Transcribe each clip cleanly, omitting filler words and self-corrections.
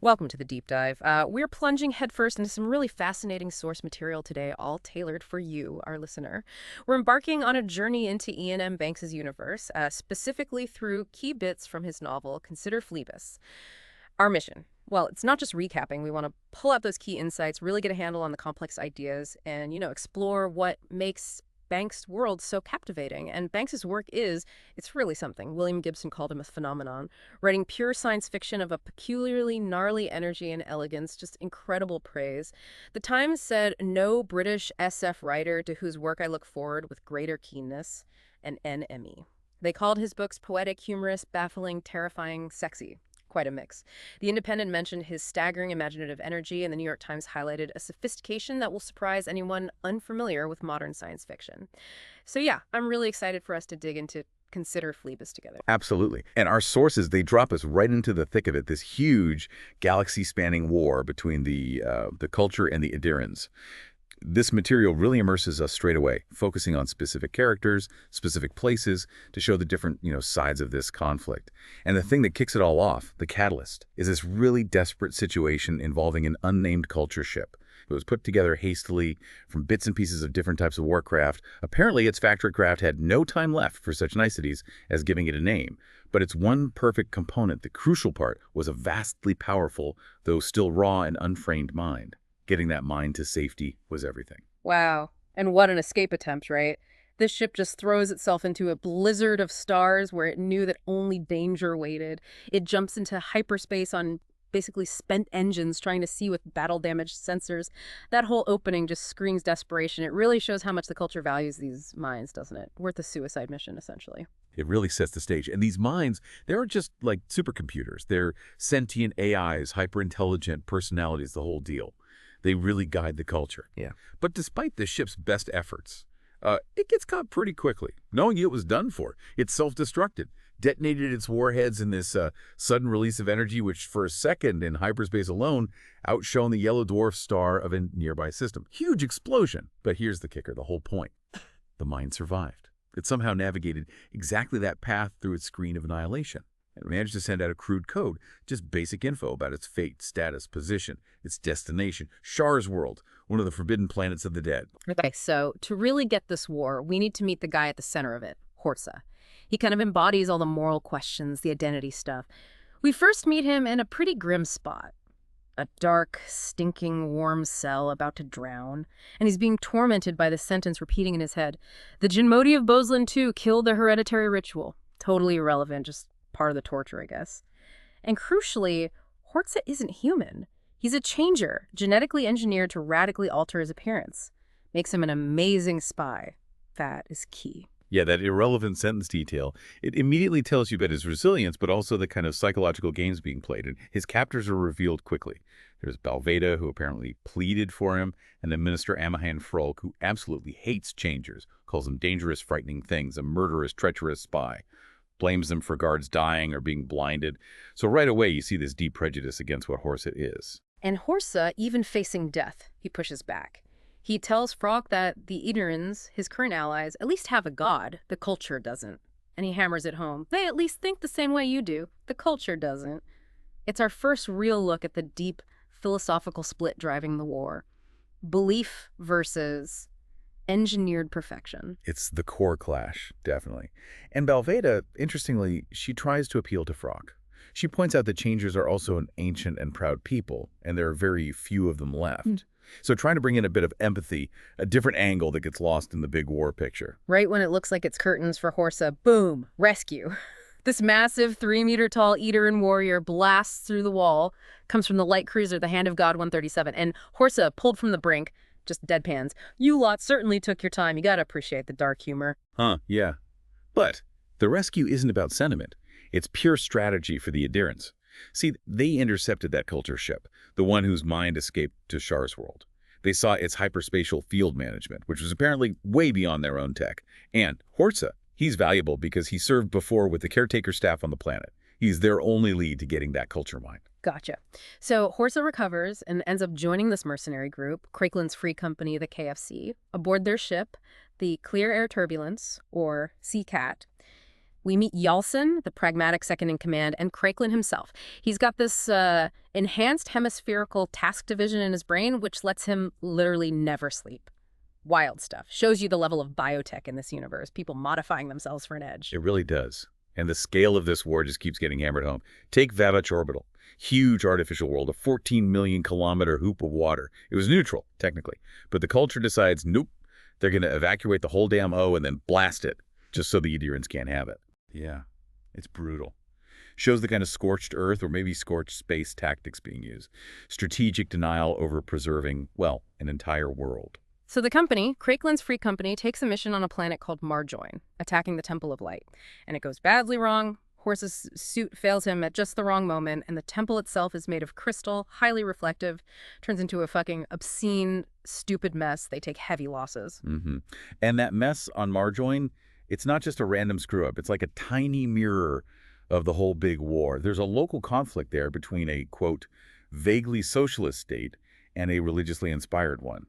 Welcome to the deep dive. We're plunging headfirst into some really fascinating source material today, all tailored for you, our listener. We're embarking on a journey into Iain M. Banks's universe, specifically through key bits from his novel, Consider Phlebas. Our mission. Well, it's not just recapping. We want to pull out those key insights, really get a handle on the complex ideas, and, explore what makes Banks' world so captivating. And Banks's work it's really something. William Gibson called him a phenomenon, writing pure science fiction of a peculiarly gnarly energy and elegance, just incredible praise. The Times said, no British SF writer to whose work I look forward with greater keenness, an NME. They called his books poetic, humorous, baffling, terrifying, sexy. Quite a mix. The Independent mentioned his staggering imaginative energy, and the New York Times highlighted a sophistication that will surprise anyone unfamiliar with modern science fiction. So yeah, I'm really excited for us to dig into Consider Phlebas together. Absolutely. And our sources, they drop us right into the thick of it, this huge galaxy-spanning war between the culture and the Idirans. This material really immerses us straight away, focusing on specific characters, specific places, to show the different, sides of this conflict. And the thing that kicks it all off, the catalyst, is this really desperate situation involving an unnamed culture ship. It was put together hastily from bits and pieces of different types of warcraft. Apparently, its factory craft had no time left for such niceties as giving it a name. But its one perfect component, the crucial part, was a vastly powerful, though still raw and unframed mind. Getting that mind to safety was everything. Wow. And what an escape attempt, right? This ship just throws itself into a blizzard of stars where it knew that only danger waited. It jumps into hyperspace on basically spent engines trying to see with battle-damaged sensors. That whole opening just screams desperation. It really shows how much the culture values these minds, doesn't it? Worth a suicide mission, essentially. It really sets the stage. And these minds, they aren't just like supercomputers. They're sentient AIs, hyper-intelligent personalities, the whole deal. They really guide the culture. Yeah. But despite the ship's best efforts, it gets caught pretty quickly. Knowing it was done for, it self-destructed, detonated its warheads in this sudden release of energy, which for a second in hyperspace alone outshone the yellow dwarf star of a nearby system. Huge explosion. But here's the kicker, the whole point. The mind survived. It somehow navigated exactly that path through its screen of annihilation. It managed to send out a crude code, just basic info about its fate, status, position, its destination, Schar's world, one of the forbidden planets of the dead. Okay, so to really get this war, we need to meet the guy at the center of it, Horza. He kind of embodies all the moral questions, the identity stuff. We first meet him in a pretty grim spot. A dark, stinking, warm cell about to drown, and he's being tormented by this sentence repeating in his head. The Jinmodi of Boslin too killed the hereditary ritual. Totally irrelevant, just part of the torture, I guess. And crucially, Horza isn't human. He's a changer, genetically engineered to radically alter his appearance. Makes him an amazing spy. That is key. Yeah, that irrelevant sentence detail, it immediately tells you about his resilience, but also the kind of psychological games being played. And his captors are revealed quickly. There's Balveda, who apparently pleaded for him, and then Minister Amahan Frolk, who absolutely hates changers, calls them dangerous, frightening things, a murderous, treacherous spy. Blames them for guards dying or being blinded. So right away, you see this deep prejudice against what Horza is. And Horza, even facing death, he pushes back. He tells Frog that the Idirans, his current allies, at least have a god. The culture doesn't. And he hammers it home. They at least think the same way you do. The culture doesn't. It's our first real look at the deep philosophical split driving the war. Belief versus engineered perfection. It's the core clash, definitely. And Balveda, interestingly, she tries to appeal to Frog. She points out that changers are also an ancient and proud people, and there are very few of them left. So trying to bring in a bit of empathy, a different angle that gets lost in the big war picture. Right when it looks like it's curtains for Horza, boom, rescue. This massive 3-meter-tall Idiran warrior blasts through the wall, comes from the light cruiser, the Hand of God 137, and Horza, pulled from the brink, just deadpans. You lot certainly took your time. You gotta appreciate the dark humor. Yeah. But the rescue isn't about sentiment. It's pure strategy for the Idirans. See, they intercepted that culture ship, the one whose mind escaped to Schar's world. They saw its hyperspatial field management, which was apparently way beyond their own tech. And Horza, he's valuable because he served before with the caretaker staff on the planet. He's their only lead to getting that culture mind. Gotcha. So Horza recovers and ends up joining this mercenary group, Craikland's free company, the KFC, aboard their ship, the Clear Air Turbulence, or CCAT. We meet Yalson, the pragmatic second-in-command, and Craiklin himself. He's got this enhanced hemispherical task division in his brain, which lets him literally never sleep. Wild stuff. Shows you the level of biotech in this universe, people modifying themselves for an edge. It really does. And the scale of this war just keeps getting hammered home. Take Vavatch Orbital. Huge artificial world, a 14 million kilometer hoop of water. It was neutral, technically. But the culture decides, nope, they're going to evacuate the whole damn O and then blast it, just so the Idirans can't have it. Yeah, it's brutal. Shows the kind of scorched earth or maybe scorched space tactics being used. Strategic denial over preserving, well, an entire world. So the company, Craiklin's Free Company, takes a mission on a planet called Marjoin, attacking the Temple of Light. And it goes badly wrong. Horza's suit fails him at just the wrong moment, and the temple itself is made of crystal, highly reflective, turns into a fucking obscene, stupid mess. They take heavy losses. And that mess on Marjoin, it's not just a random screw-up. It's like a tiny mirror of the whole big war. There's a local conflict there between a, quote, vaguely socialist state and a religiously inspired one.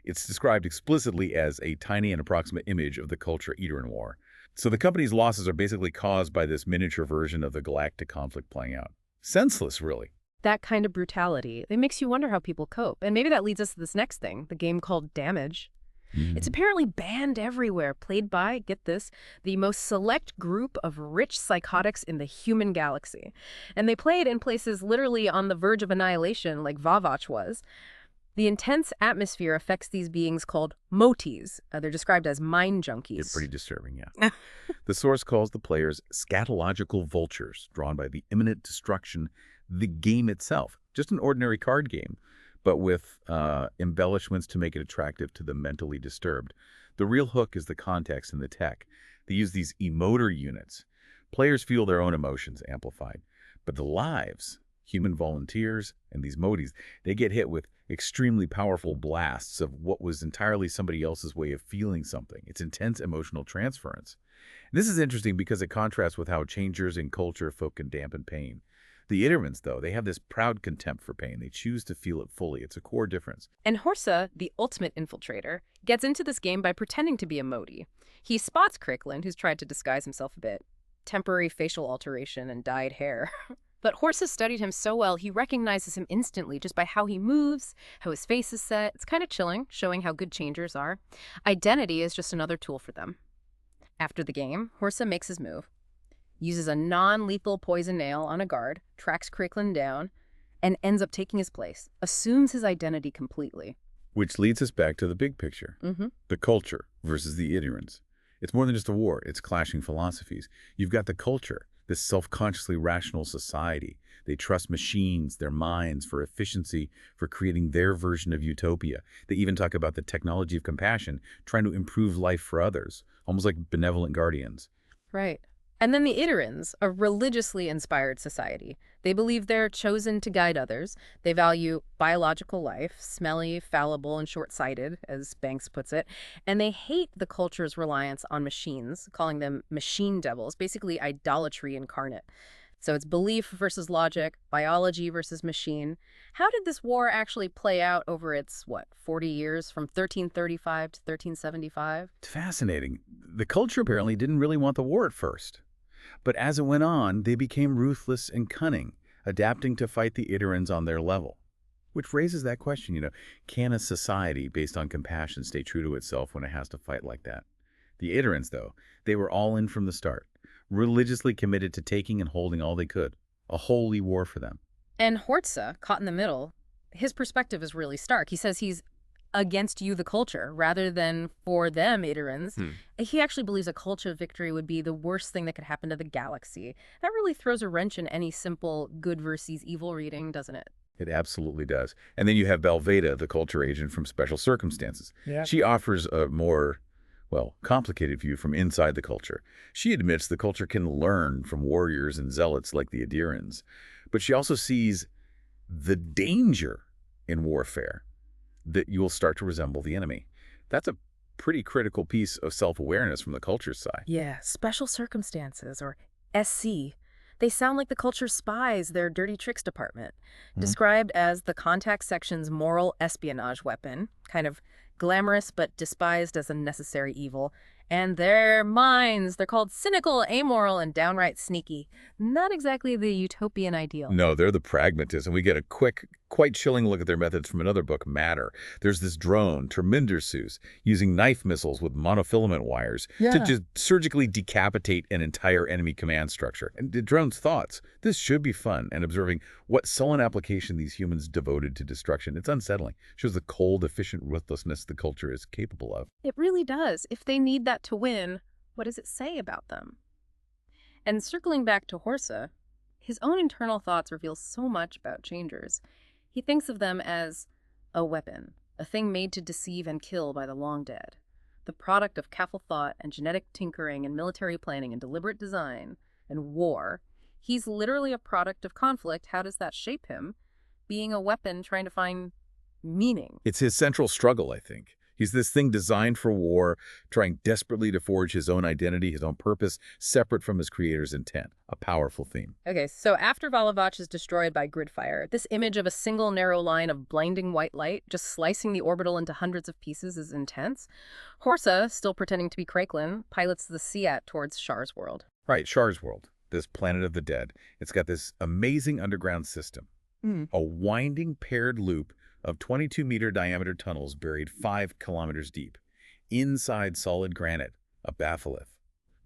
It's described explicitly as a tiny and approximate image of the culture Idiran War. So the company's losses are basically caused by this miniature version of the galactic conflict playing out. Senseless, really. That kind of brutality, it makes you wonder how people cope. And maybe that leads us to this next thing, the game called Damage. It's apparently banned everywhere, played by, get this, the most select group of rich psychotics in the human galaxy. And they play it in places literally on the verge of annihilation, like Vavatch was. The intense atmosphere affects these beings called motis. They're described as mind junkies. It's pretty disturbing, yeah. The source calls the players scatological vultures, drawn by the imminent destruction, the game itself. Just an ordinary card game, but with embellishments to make it attractive to the mentally disturbed. The real hook is the context and the tech. They use these emoter units. Players feel their own emotions amplified. But the lives, human volunteers, and these motis, they get hit with extremely powerful blasts of what was entirely somebody else's way of feeling something. It's intense emotional transference. And this is interesting because it contrasts with how changers in culture folk can dampen pain. The Idirans, though, they have this proud contempt for pain. They choose to feel it fully. It's a core difference. And Horza, the ultimate infiltrator, gets into this game by pretending to be a moti. He spots Craiklin, who's tried to disguise himself a bit. Temporary facial alteration and dyed hair. But Horza studied him so well, he recognizes him instantly just by how he moves, how his face is set. It's kind of chilling, showing how good changers are. Identity is just another tool for them. After the game, Horza makes his move, uses a non-lethal poison nail on a guard, tracks Craiklin down, and ends up taking his place, assumes his identity completely. Which leads us back to the big picture. The culture versus the Idirans. It's more than just a war. It's clashing philosophies. You've got the culture, this self-consciously rational society. They trust machines, their minds, for efficiency, for creating their version of utopia. They even talk about the technology of compassion, trying to improve life for others, almost like benevolent guardians. Right. And then the Idirans, a religiously inspired society. They believe they're chosen to guide others. They value biological life, smelly, fallible, and short-sighted, as Banks puts it. And they hate the culture's reliance on machines, calling them machine devils, basically idolatry incarnate. So it's belief versus logic, biology versus machine. How did this war actually play out over its, 40 years, from 1335 to 1375? It's fascinating. The culture apparently didn't really want the war at first. But as it went on, they became ruthless and cunning, adapting to fight the Idirans on their level. Which raises that question, can a society based on compassion stay true to itself when it has to fight like that? The Idirans, though, they were all in from the start, religiously committed to taking and holding all they could. A holy war for them. And Horza, caught in the middle, his perspective is really stark. He says he's against you, the culture, rather than for them, Idirans. He actually believes a culture victory would be the worst thing that could happen to the galaxy. That really throws a wrench in any simple good versus evil reading, doesn't it? It absolutely does. And then you have Belveda, the culture agent from Special Circumstances. Yeah. She offers a more, complicated view from inside the culture. She admits the culture can learn from warriors and zealots like the Idirans. But she also sees the danger in warfare, that you will start to resemble the enemy. That's a pretty critical piece of self-awareness from the culture's side. Yeah, Special Circumstances, or SC. They sound like the culture's spies, their dirty tricks department. Described as the contact section's moral espionage weapon, kind of glamorous but despised as a necessary evil. And their minds, they're called cynical, amoral, and downright sneaky. Not exactly the utopian ideal. No, they're the pragmatists, and we get a quick, quite chilling look at their methods from another book, Matter. There's this drone, Termindersus, using knife missiles with monofilament wires to just surgically decapitate an entire enemy command structure. And the drone's thoughts, this should be fun, and observing what sullen application these humans devoted to destruction. It's unsettling. Shows the cold, efficient ruthlessness the culture is capable of. It really does. If they need that to win, what does it say about them? And circling back to Horza, his own internal thoughts reveal so much about Changers. He thinks of them as a weapon, a thing made to deceive and kill by the long dead, the product of careful thought and genetic tinkering and military planning and deliberate design and war. He's literally a product of conflict. How does that shape him? Being a weapon trying to find meaning. It's his central struggle, I think. He's this thing designed for war, trying desperately to forge his own identity, his own purpose, separate from his creator's intent. A powerful theme. Okay, so after Vavatch is destroyed by gridfire, this image of a single narrow line of blinding white light just slicing the orbital into hundreds of pieces is intense. Horza, still pretending to be Craiglin, pilots the Seat towards Schar's world. Right, Schar's world, this planet of the dead. It's got this amazing underground system. A winding paired loop of 22-meter diameter tunnels buried 5 kilometers deep, inside solid granite, a batholith.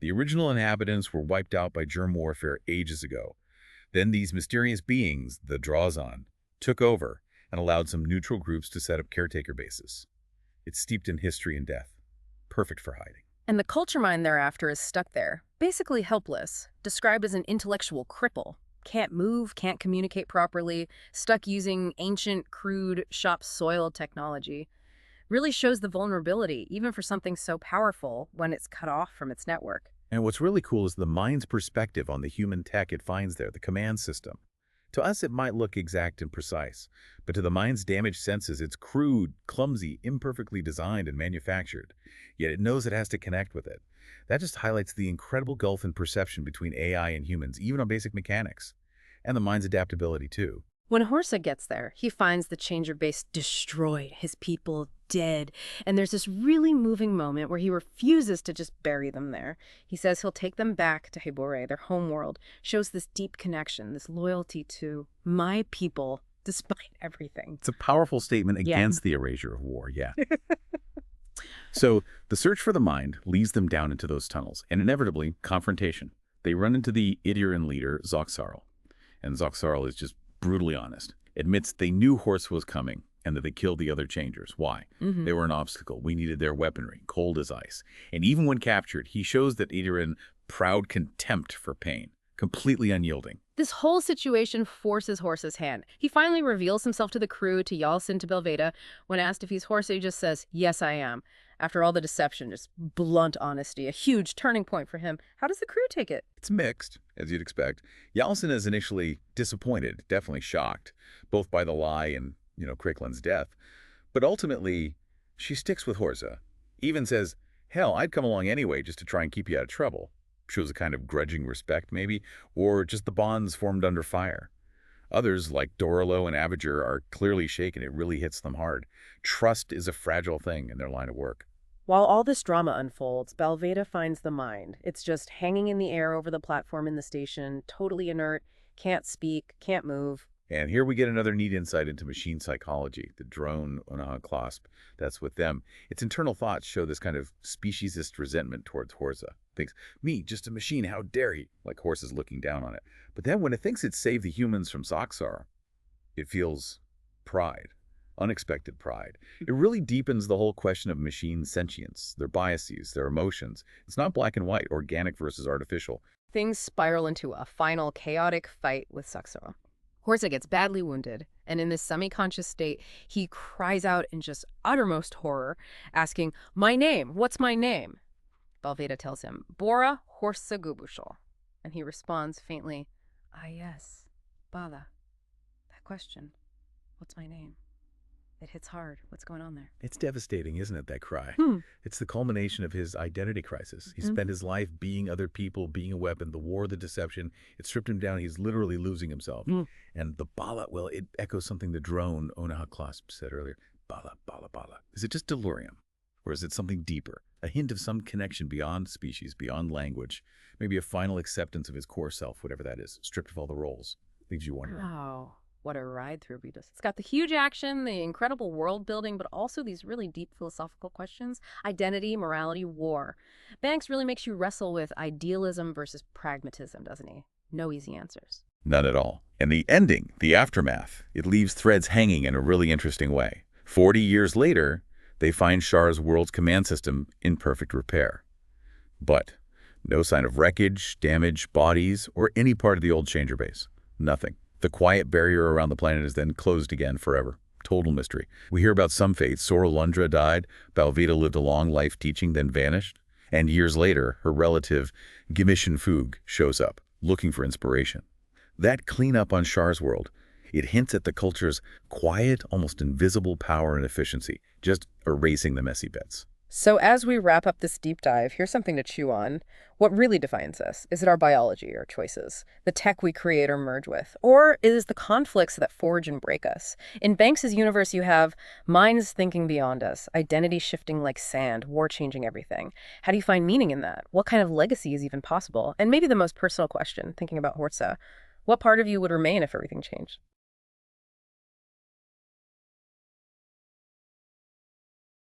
The original inhabitants were wiped out by germ warfare ages ago. Then these mysterious beings, the Drawzon, took over and allowed some neutral groups to set up caretaker bases. It's steeped in history and death. Perfect for hiding. And the culture mind thereafter is stuck there, basically helpless, described as an intellectual cripple. Can't move, can't communicate properly, stuck using ancient, crude, shop-soiled technology. Really shows the vulnerability, even for something so powerful, when it's cut off from its network. And what's really cool is the mind's perspective on the human tech it finds there, the command system. To us, it might look exact and precise, but to the mind's damaged senses, it's crude, clumsy, imperfectly designed and manufactured. Yet it knows it has to connect with it. That just highlights the incredible gulf in perception between AI and humans, even on basic mechanics. And the mind's adaptability, too. When Horza gets there, he finds the Changer base destroyed, his people dead, and there's this really moving moment where he refuses to just bury them there. He says he'll take them back to Hebore, their homeworld, shows this deep connection, this loyalty to my people, despite everything. It's a powerful statement against the erasure of war, So the search for the mind leads them down into those tunnels, and inevitably, confrontation. They run into the Idiran leader, Zoxarl. And Zoxarl is just brutally honest. Admits they knew Horza was coming and that they killed the other Changers. Why? They were an obstacle. We needed their weaponry, cold as ice. And even when captured, he shows that Idiran proud contempt for pain, completely unyielding. This whole situation forces Horza's hand. He finally reveals himself to the crew, to Yalcin, to Belveda. When asked if he's Horza, he just says, "Yes, I am." After all the deception, just blunt honesty, a huge turning point for him. How does the crew take it? It's mixed, as you'd expect. Yalcin is initially disappointed, definitely shocked, both by the lie and, Craiglin's death. But ultimately, she sticks with Horza. Even says, hell, I'd come along anyway just to try and keep you out of trouble. Shows a kind of grudging respect, maybe, or just the bonds formed under fire. Others, like Dorolo and Avager, are clearly shaken. It really hits them hard. Trust is a fragile thing in their line of work. While all this drama unfolds, Belveda finds the mind. It's just hanging in the air over the platform in the station, totally inert, can't speak, can't move. And here we get another neat insight into machine psychology, the drone clasp that's with them. Its internal thoughts show this kind of speciesist resentment towards Horza. Thinks, me, just a machine, how dare he? Like Horza's looking down on it. But then when it thinks it saved the humans from Zoxar, it feels pride, unexpected pride. It really deepens the whole question of machine sentience, their biases, their emotions. It's not black and white, organic versus artificial. Things spiral into a final chaotic fight with Zoxar. Horza gets badly wounded, and in this semi-conscious state, he cries out in just uttermost horror, asking, "My name, what's my name?" Belveda tells him, "Bora Horza Gubushal." And he responds faintly, "Ah, yes, Bala. That question, what's my name?" It hits hard. What's going on there? It's devastating, isn't it, that cry? It's the culmination of his identity crisis. He spent his life being other people, being a weapon, the war, the deception. It stripped him down. He's literally losing himself. And the Bala, well, it echoes something the drone, Onahaklasp, said earlier. Bala, Bala, Bala. Is it just delirium? Or is it something deeper? A hint of some connection beyond species, beyond language, maybe a final acceptance of his core self, whatever that is, stripped of all the roles. Leaves you wondering. Wow. What a ride through Orbitals. It's got the huge action, the incredible world building, but also these really deep philosophical questions. Identity, morality, war. Banks really makes you wrestle with idealism versus pragmatism, doesn't he? No easy answers. None at all. And the ending, the aftermath, it leaves threads hanging in a really interesting way. 40 years later, they find Schar's world's command system in perfect repair. But no sign of wreckage, damage, bodies, or any part of the old changer base. Nothing. The quiet barrier around the planet is then closed again forever. Total mystery. We hear about some fates. Sorolundra died, Balvita lived a long life teaching, then vanished. And years later, her relative, Gimishin Fug, shows up, looking for inspiration. That cleanup on Schar's world, it hints at the culture's quiet, almost invisible power and efficiency, just erasing the messy bits. So as we wrap up this deep dive, here's something to chew on. What really defines us? Is it our biology or choices? The tech we create or merge with? Or is it the conflicts that forge and break us? In Banks's universe, you have minds thinking beyond us, identity shifting like sand, war changing everything. How do you find meaning in that? What kind of legacy is even possible? And maybe the most personal question, thinking about Horza, what part of you would remain if everything changed?